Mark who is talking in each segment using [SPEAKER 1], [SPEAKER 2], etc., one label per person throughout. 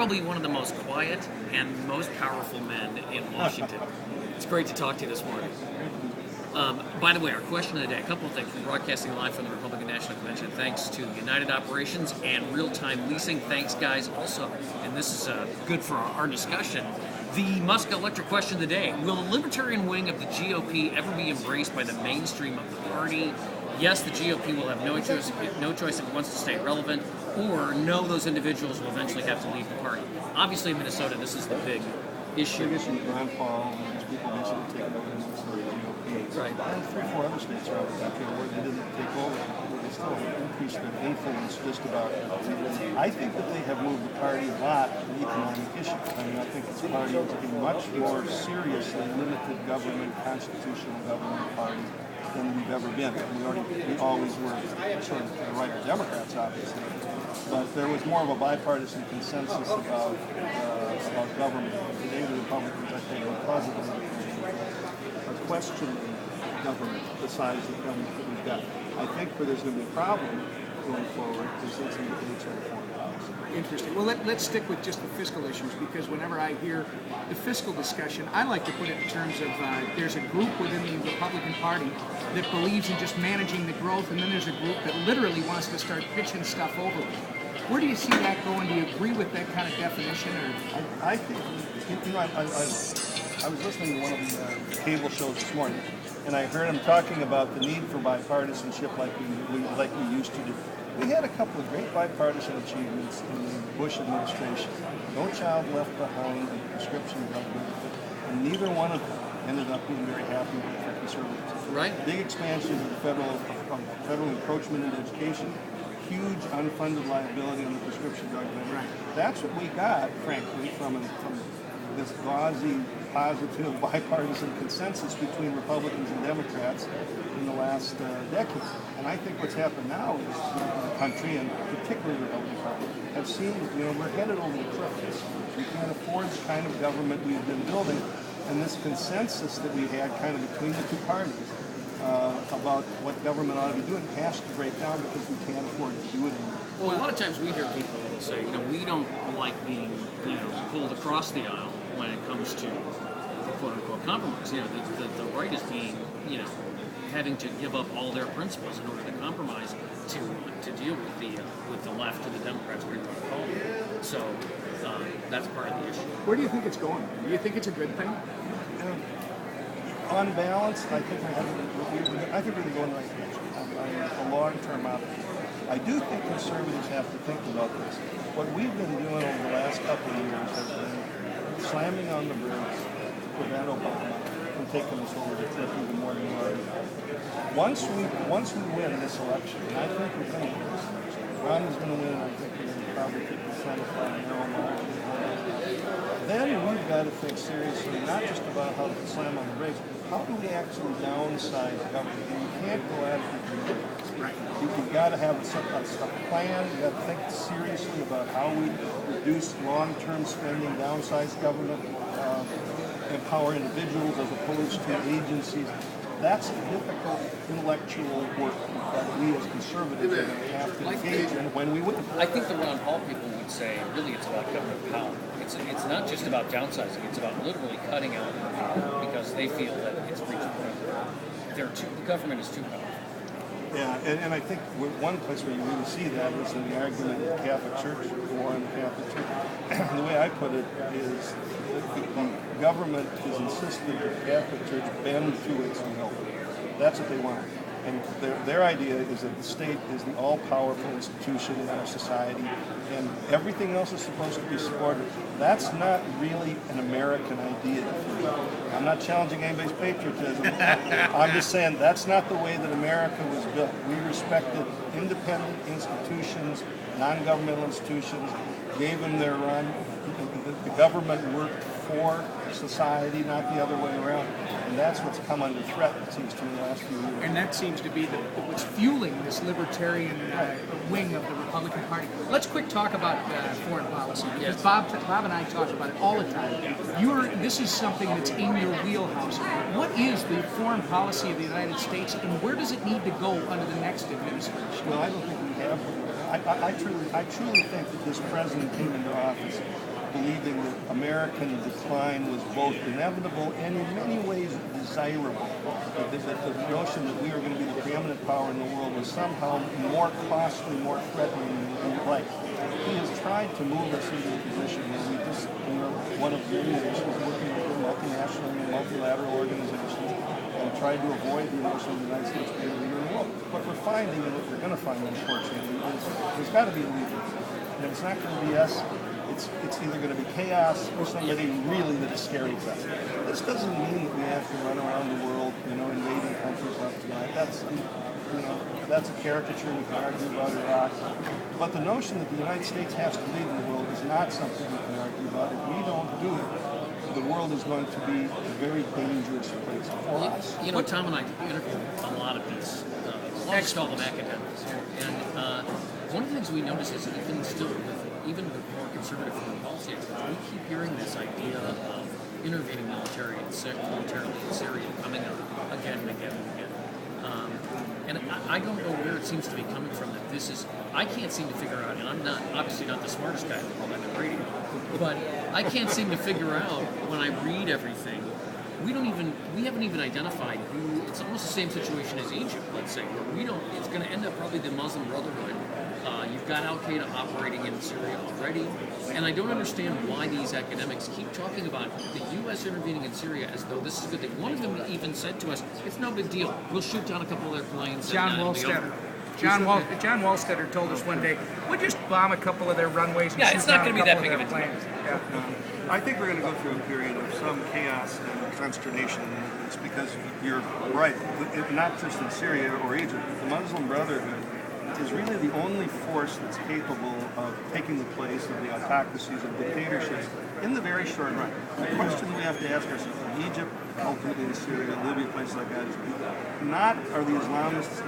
[SPEAKER 1] Probably one of the most quiet and most powerful men in Washington. It's great to talk to you this morning. By the way, our question of the day, a couple of things. We're broadcasting live from the Republican National Convention. Thanks to United Operations and Real Time Leasing. Thanks, guys, also. And this is good for our discussion. The Musk electric question of the day. Will the libertarian wing of the GOP ever be embraced by the mainstream of the party? Yes, the GOP will have no choice if it wants to stay relevant, or no, those individuals will eventually have to leave the party. Obviously, in Minnesota, this is the big issue.
[SPEAKER 2] The issue with Ron Paul and these people basically taking over the GOP.
[SPEAKER 1] Right.
[SPEAKER 2] And 3 or 4 other states around the country where they didn't take over, where they still increased their influence just about. I think that they have moved the party a lot on economic issues. I mean, I think this party is a much more seriously limited government, constitutional government party than we've ever been. We always were sort of to the right of Democrats, obviously, but there was more of a bipartisan consensus about government. Today, the Republicans, I think, because of are questioning government, the size of government that we've got. I think where there's going to be a problem going forward is in some debates on foreign policy.
[SPEAKER 3] Interesting. Well, let's stick with just the fiscal issues, because whenever I hear the fiscal discussion, I like to put it in terms of there's a group within the Republican Party that believes in just managing the growth, and then there's a group that literally wants to start pitching stuff over. Where do you see that going? Do you agree with that kind of definition? Or
[SPEAKER 2] I think, you know, I was listening to one of the cable shows this morning, and I heard him talking about the need for bipartisanship like we used to do. We had a couple of great bipartisan achievements in the Bush administration. No Child Left Behind and prescription drug benefit, and neither one of them ended up being very happy for conservatives.
[SPEAKER 1] Right.
[SPEAKER 2] Big expansion of the federal encroachment in education, huge unfunded liability on the prescription drug benefit.
[SPEAKER 3] Right.
[SPEAKER 2] That's what we got, frankly, from this gauzy, positive, bipartisan consensus between Republicans and Democrats in the last decade. And I think what's happened now is the country, and particularly the Republican Party, have seen, we're headed over the cliff. We can't afford the kind of government we've been building, and this consensus that we had kind of between the two parties about what government ought to be doing has to break down because we can't afford to do it anymore.
[SPEAKER 1] Well, a lot of times we hear people say, we don't like being, pulled across the aisle when it comes to the quote-unquote compromise. The right is being, having to give up all their principles in order to compromise to deal with the left or the Democrats, whatever you want to call them. So that's part of the issue.
[SPEAKER 3] where do you think it's going? Do you think it's a good thing?
[SPEAKER 2] On balance, I think we're going to go in the right direction. I'm a long-term optimist. I do think conservatives have to think about this. What we've been doing over the last couple of years has been slamming on the brakes to prevent Obama from taking us over the cliff even more than we already have. Once we win this election, and I think we're going to win this election, Ron is going to win, and I think we're going to probably take the Senate by a narrow margin. Then we've got to think seriously, not just about how to slam on the brakes, how do we actually downsize government? And you can't go at it with your
[SPEAKER 3] Right.
[SPEAKER 2] You've got to have a plan. You've got to think seriously about how we reduce long-term spending, downsize government, empower individuals as opposed to agencies. That's difficult intellectual work that we as conservatives are going to have to engage in when we win.
[SPEAKER 1] I think the Ron Paul people would say, really, it's about government power. It's not just about downsizing. It's about literally cutting out because they feel that it's reached a point where the government is too powerful.
[SPEAKER 2] Yeah, and I think one place where you really see that is in the argument of the Catholic Church, the war on the Catholic Church. The way I put it is the government is insistent that the Catholic Church bend to its will. That's what they want. And their idea is that the state is the all-powerful institution in our society, and everything else is supposed to be supported. That's not really an American idea. I'm not challenging anybody's patriotism. I'm just saying that's not the way that America was built. We respected independent institutions, non-governmental institutions, gave them their run. The government worked for society, not the other way around. And that's what's come under threat, it seems to me, in the last few years.
[SPEAKER 3] And that seems to be what's fueling this libertarian wing of the Republican Party. Let's quick talk about foreign policy, because Bob and I talk about it all the time. This is something that's in your wheelhouse. What is the foreign policy of the United States, and where does it need to go under the next administration?
[SPEAKER 2] Well, I don't think we have. I truly think that this president came into office believing that American decline was both inevitable and in many ways desirable. That the notion that we were going to be the preeminent power in the world was somehow more costly, more threatening than we like. He has tried to move us into a position where we just, one of many nations working with multinational and multilateral organizations and tried to avoid the notion of the United States being a leader in the world. What we're finding, and what we're going to find, unfortunately, is there's got to be a leader. And if it's not going to be us, it's either going to be chaos or somebody really that is scared of us. This doesn't mean that we have to run around the world, invading countries left and right. That's a caricature. We can argue about Iraq. But the notion that the United States has to lead in the world is not something we can argue about. If we don't do it, the world is going to be a very dangerous place for us.
[SPEAKER 1] Tom and I interviewed a lot of these, almost all them academics. And one of the things we notice is even with more conservative foreign policy experts, we keep hearing this idea of intervening militarily in Syria coming up again and again and again. And I don't know where it seems to be coming from. That this is, I can't seem to figure out, and I'm obviously not the smartest guy in the world on the radio, but I can't seem to figure out when I read everything. We haven't even identified who. It's almost the same situation as Egypt, let's say, where it's going to end up probably the Muslim Brotherhood. You've got Al-Qaeda operating in Syria already, and I don't understand why these academics keep talking about the U.S. intervening in Syria as though this is a good thing. One of them even said to us, it's no big deal. We'll shoot down a couple of their planes.
[SPEAKER 3] John Wallstetter told us one day, we'll just bomb a couple of their runways and shoot down a couple of their planes.
[SPEAKER 2] I think we're going to go through a period of some chaos and consternation. It's because you're right, not just in Syria or Egypt. The Muslim Brotherhood is really the only force that's capable of taking the place of the autocracies and dictatorships in the very short run. The question we have to ask ourselves in Egypt, ultimately in Syria, Libya, places like that, is not are the Islamists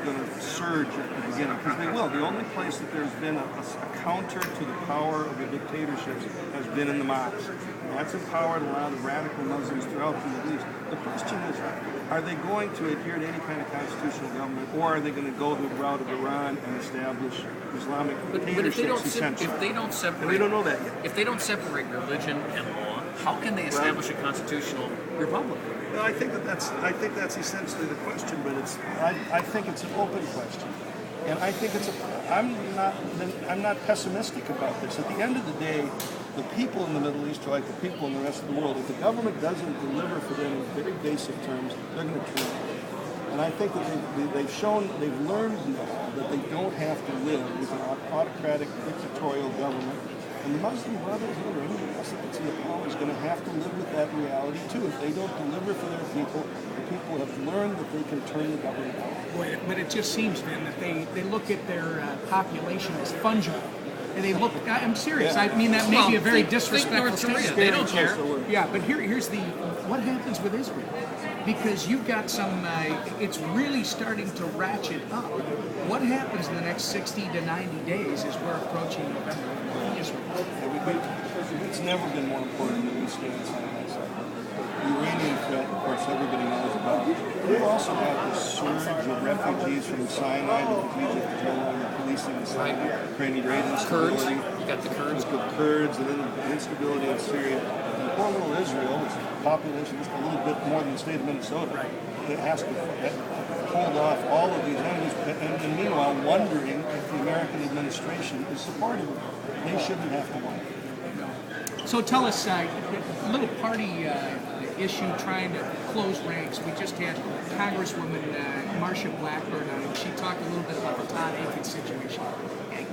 [SPEAKER 2] going to surge at the beginning, because they will. The only place that there's been a counter to the power of the dictatorships has been in the mosques. That's empowered a lot of radical Muslims throughout the Middle East. The question is, are they going to adhere to any kind of constitutional government, or are they going to go the route of Iran and establish Islamic dictatorships?
[SPEAKER 1] If they don't separate,
[SPEAKER 2] we don't know that yet.
[SPEAKER 1] If they don't separate religion and law, how can they establish a constitutional republic?
[SPEAKER 2] Well, I think that's essentially the question, but I think it's an open question, and I think I'm not pessimistic about this. At the end of the day, the people in the Middle East are like the people in the rest of the world. If the government doesn't deliver for them in very basic terms, they're going to turn. And I think that they've learned now that they don't have to live with an autocratic, dictatorial government. And the Muslim Brotherhood or anyone else that gets in the power is going to have to live with that reality too. If they don't deliver for their people, the people have learned that they can turn the government out.
[SPEAKER 3] Boy, but it just seems, Vin, that they look at their population as fungible. And they look, I'm serious, I mean that may be a very disrespectful statement.
[SPEAKER 1] They don't care.
[SPEAKER 3] Yeah, but here's what happens with Israel? Because you've got some, it's really starting to ratchet up. What happens in the next 60 to 90 days is we're approaching November in Israel.
[SPEAKER 2] It's never been more important that we stand side by side. The Iranian threat, of course, everybody knows about. We've also got this surge of refugees from Sinai because Egypt is no longer policing the Sinai, creating great instability.
[SPEAKER 1] You got the Kurds.
[SPEAKER 2] The Kurds, and then the instability in Syria. And poor little Israel, which is a population just a little bit more than the state of Minnesota, it has to hold off all of these enemies, and meanwhile wondering if the American administration is supportive of them. They shouldn't have to wonder.
[SPEAKER 3] So tell us, a little party issue trying to close ranks. We just had Congresswoman Marsha Blackburn on, and she talked a little bit about the Todd Aiken situation.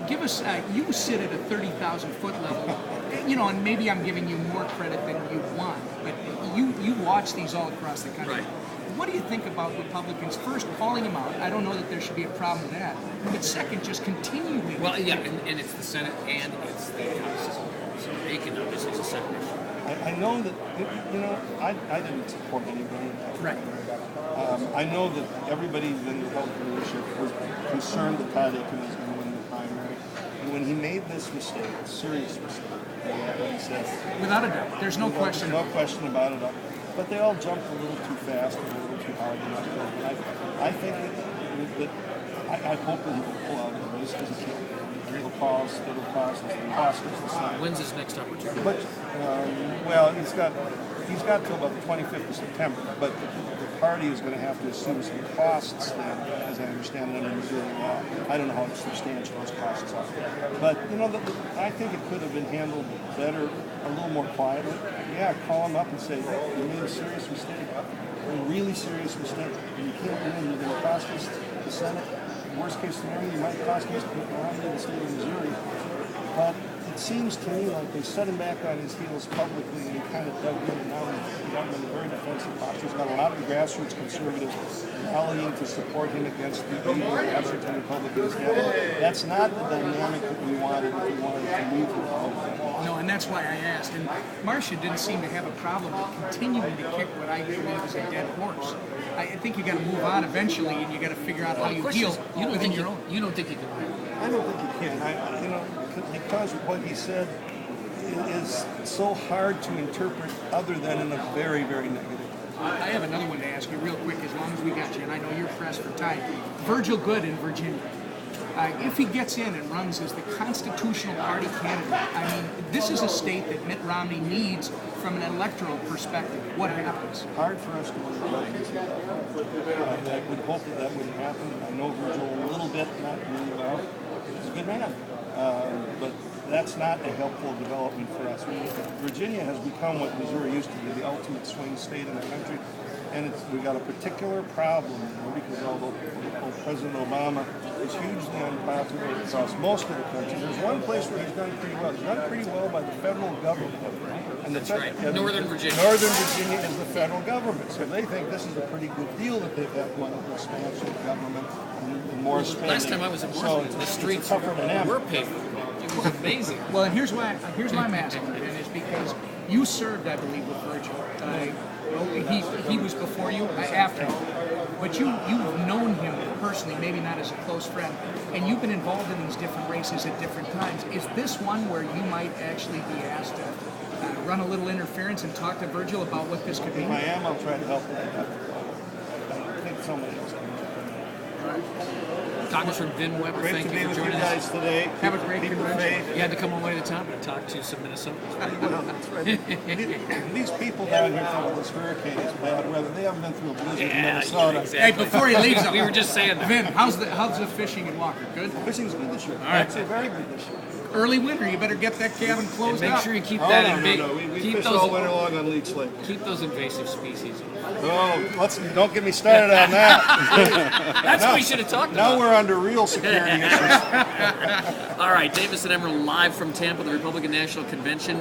[SPEAKER 3] Give us, you sit at a 30,000-foot level, and maybe I'm giving you more credit than you want, but you watch these all across the country.
[SPEAKER 1] Right.
[SPEAKER 3] What do you think about Republicans, first, calling them out? I don't know that there should be a problem with that. But second, just continuing.
[SPEAKER 1] Well, yeah, and it's the Senate and it's the House. So Aiken obviously is a Senate issue.
[SPEAKER 2] I know that, I didn't support anybody.
[SPEAKER 3] Right.
[SPEAKER 2] I know that everybody in the Republican leadership was concerned that Todd Aiken was going to win the primary. And when he made this mistake, a serious mistake, he said...
[SPEAKER 3] Without a doubt. There's no question.
[SPEAKER 2] No question about it. But they all jumped a little too fast and a little too hard. I think that I hope that he will pull out of the race because he can't. it'll cost us the Senate.
[SPEAKER 1] When's his next opportunity?
[SPEAKER 2] But well, he's got till about the 25th of September. But the party is going to have to assume some costs then, as I understand it, under Missouri law. I don't know how substantial those costs are. But I think it could have been handled better, a little more quietly. Yeah, call him up and say, you made a serious mistake, a really serious mistake. And you can't win. You're going to cost us the Senate. Worst case scenario, you might cost us Romney in the state of Missouri. But it seems to me like they set him back on his heels publicly and he kind of dug in, and now he's gotten in a very defensive posture. He's got a lot of the grassroots conservatives rallying to support him against the evil Washington Republicans. That's not the dynamic that we wanted if we wanted to move the Republican.
[SPEAKER 3] No, and that's why I asked. And Marcia didn't seem to have a problem with continuing to kick what I believe is a dead horse. I think you got to move on eventually, and you got to figure out how you deal within your own.
[SPEAKER 1] You don't think you can?
[SPEAKER 2] I don't think you can. Because what he said is so hard to interpret other than in a very, very negative way.
[SPEAKER 3] I have another one to ask you real quick, as long as we got you, and I know you're pressed for time. Virgil Goode in Virginia. If he gets in and runs as the Constitutional Party candidate, I mean, this is a state that Mitt Romney needs from an electoral perspective. What happens?
[SPEAKER 2] Hard for us to believe. I would hope that wouldn't happen. I know Virgil a little bit, not really well. He's a good man. But that's not a helpful development for us. Virginia has become what Missouri used to be, the ultimate swing state in the country. And we've got a particular problem because although President Obama is hugely unpopular across most of the country, there's one place where he's done pretty well. He's done pretty well by the federal government. And
[SPEAKER 1] That's right. Northern Virginia.
[SPEAKER 2] Northern Virginia is the federal government. So they think this is a pretty good deal that they've had going with expansion of government and more spending.
[SPEAKER 1] Last time I was in Washington, the streets were paved. It was amazing.
[SPEAKER 3] Well, and here's why I'm asking, and it's because you served, I believe, with Virgil. He was before you, after you. But you've known him personally, maybe not as a close friend, and you've been involved in these different races at different times. Is this one where you might actually be asked to run a little interference and talk to Virgil about what this could be?
[SPEAKER 2] If I am, I'll try to help with that. I think somebody else can.
[SPEAKER 1] Congressman Vin Weber,
[SPEAKER 2] Great
[SPEAKER 1] thank
[SPEAKER 2] to
[SPEAKER 1] you
[SPEAKER 2] be
[SPEAKER 1] for
[SPEAKER 2] with you
[SPEAKER 1] joining
[SPEAKER 2] guys
[SPEAKER 1] us.
[SPEAKER 2] today.
[SPEAKER 3] Have a great
[SPEAKER 2] Keep
[SPEAKER 3] convention.
[SPEAKER 2] faith.
[SPEAKER 1] You had to come all the way to Tampa to talk to some Minnesotans.
[SPEAKER 2] Well, that's right. These people down here think this hurricane is bad weather. They haven't been through a blizzard in Minnesota.
[SPEAKER 3] Hey, before he leaves,
[SPEAKER 1] We were just saying that.
[SPEAKER 3] Vin, how's the fishing in Walker? Good?
[SPEAKER 2] Fishing's good this year.
[SPEAKER 3] All right.
[SPEAKER 2] Actually, very good this year.
[SPEAKER 3] Early winter, you better get that cabin
[SPEAKER 1] And
[SPEAKER 3] closed
[SPEAKER 1] make
[SPEAKER 3] up.
[SPEAKER 1] sure you keep
[SPEAKER 2] Oh,
[SPEAKER 1] that
[SPEAKER 2] no. We
[SPEAKER 1] keep
[SPEAKER 2] fish
[SPEAKER 1] those
[SPEAKER 2] all winter long on Leech Lake.
[SPEAKER 1] keep those invasive species.
[SPEAKER 2] Oh, don't get me started on that.
[SPEAKER 1] That's what we should have talked
[SPEAKER 2] Now
[SPEAKER 1] about.
[SPEAKER 2] we're under real security issues.
[SPEAKER 1] All right, Davis and Emmer live from Tampa, the Republican National Convention.